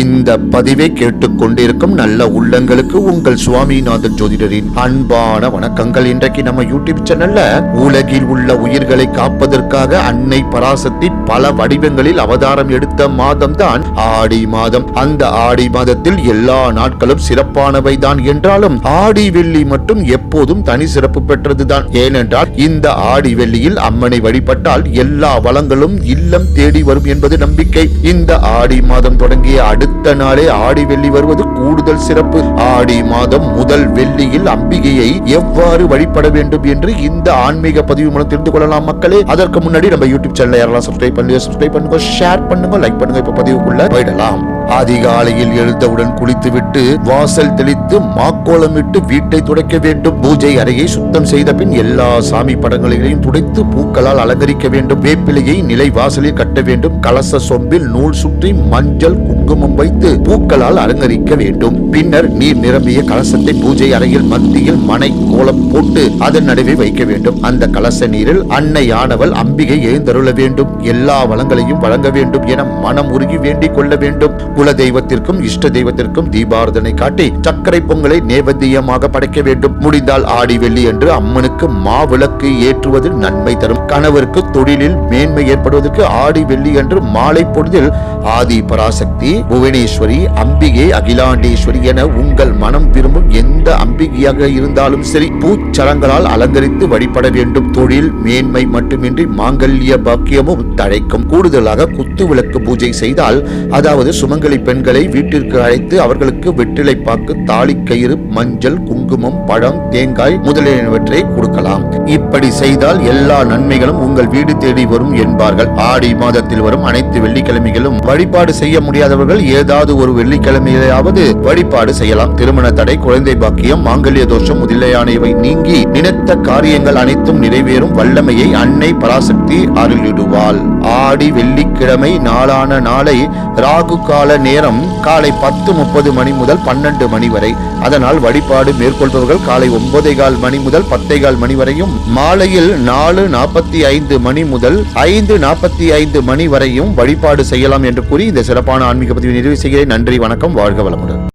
இந்த பதிவை கேட்டுக்கொண்டிருக்கும் நல்ல உள்ளங்களுக்கு உங்கள் சுவாமிநாதன் ஜோதிடரின் அன்பான வணக்கங்கள். இன்றைக்கு நம்ம யூடியூப் சேனல்ல உலகில் உள்ள உயிர்களை காப்பதற்காக அன்னை பராசக்தி பல வடிவங்களில் அவதாரம் எடுத்த மாதம் தான் ஆடி மாதம். அந்த ஆடி மாதத்தில் எல்லா நாட்களும் சிறப்பானவை தான் என்றாலும் ஆடி வெள்ளி மட்டும் எப்போதும் தனி சிறப்பு பெற்றதுதான். ஏனென்றால் இந்த ஆடி வெள்ளியில் அம்மனை வழிபட்டால் எல்லா வளங்களும் இல்லம் தேடி வரும் என்பது நம்பிக்கை. இந்த ஆடி மாதம் தொடங்கிய அடுத்த நாளே ஆடி வெள்ளி வருவது கூடுதல் சிறப்பு. ஆடி மாதம் முதல் வெள்ளியில் அம்பிகையை எவ்வாறு வழிபட வேண்டும் என்று இந்த ஆன்மீக பதிவு மூலம் தெரிந்து கொள்ளலாம் மக்களே. அதற்கு முன்னாடி நம்ம யூடியூப் சேனலை யாரெல்லாம் சப்ஸ்கிரைப் பண்ணுங்க, ஷேர் பண்ணுங்க, லைக் பண்ணுங்க. இப்ப பதிவுக்குள்ள போயிடலாம். அதிகாலையில் எழுந்தவுடன் குளித்துவிட்டு வாசல் தெளித்து மாக்கோலமிட்டு வீட்டை துடைக்க வேண்டும். பூஜை அறையை சுத்தம் செய்த பின் எல்லா சாமி படங்களையும் துடைத்து பூக்களால் அலங்கரிக்க வேண்டும். வேப்பிலையை நிலை வாசலில் கட்ட வேண்டும். கலச சொம்பில் நூல் சுற்றி மஞ்சள் குங்குமம் வைத்து பூக்களால் அலங்கரிக்க வேண்டும். பின்னர் நீர் நிரம்பிய கலசத்தை பூஜை அறையில் மத்தியில் மனை கோலம் போட்டு அதன் நடுவே வைக்க வேண்டும். அந்த கலச நீரில் அன்னையானவள் அம்பிகை எழுந்தருள வேண்டும். எல்லா வளங்களையும் வழங்க வேண்டும் என மனம் உருகி வேண்டிக் கொள்ள வேண்டும். குல தெய்வத்திற்கும் இஷ்ட தெய்வத்திற்கும் தீபாரதனை காட்டி சர்க்கரை பொங்கலை நேவேத்தியமாக படைக்க வேண்டும். முடிந்தால் ஆடி வெள்ளி என்று அம்மனுக்கு மாவிளக்கு ஏற்றுவது நன்மை தரும். கணவருக்கு தொழிலில் மேன்மை ஏற்படுவதற்கு ஆடி வெள்ளி என்று மாலை பொழுதில் ஆதி பராசக்தி, புவனேஸ்வரி, அம்பிகை, அகிலாண்டேஸ்வரி என உங்கள் மனம் விரும்பும் எந்த அம்பிகையாக இருந்தாலும் சரி பூச்சரங்களால் அலங்கரித்து வழிபட வேண்டும். தொழில் மேன்மை மட்டுமின்றி மாங்கல்ய பாக்கியமும் தழைக்கும். கூடுதலாக குத்து விளக்கு பூஜை செய்தால், அதாவது சுமங்கலி பெண்களை வீட்டிற்கு அழைத்து அவர்களுக்கு வெற்றிலை பாக்கு, தாலி கயிறு, மஞ்சள், குங்குமம், பழம், தேங்காய் முதலியவற்றை கொடுக்கலாம். இப்படி செய்தால் எல்லா நன்மைகளும் உங்கள் வீடு தேடி வரும் என்பார்கள். ஆடி மாதத்தில் வரும் அனைத்து வெள்ளிக்கிழமைகளும் வழிபாடு செய்ய முடியாதவர்கள் ஏதாவது ஒரு வெள்ளிக்கிழமையாவது வழிபாடு செய்யலாம். திருமண தடை, குழந்தை பாக்கியம், மாங்கல்ய தோஷம் முதலியானவை நீங்கி நினைத்த காரியங்கள் அனைத்தும் நிறைவேறும் வல்லமையை அன்னை பராசக்தி அருளிடுவாள். ஆடி வெள்ளிக்கிழமை நாளான நாளை ராகு கால நேரம் காலை 10:30 மணி முதல் 12 மணி வரை. அதனால் வழிபாடு மேற்கொள்பவர்கள் காலை 9:15 மணி முதல் 10:15 மணி வரையும், மாலையில் 4:45 மணி முதல் 5:45 மணி வரையும் வழிபாடு செய்யலாம் என்று கூறி இந்த சிறப்பான ஆன்மீக பதிவை நிறைவு செய்கிறேன். நன்றி, வணக்கம், வாழ்க வளமுடன்.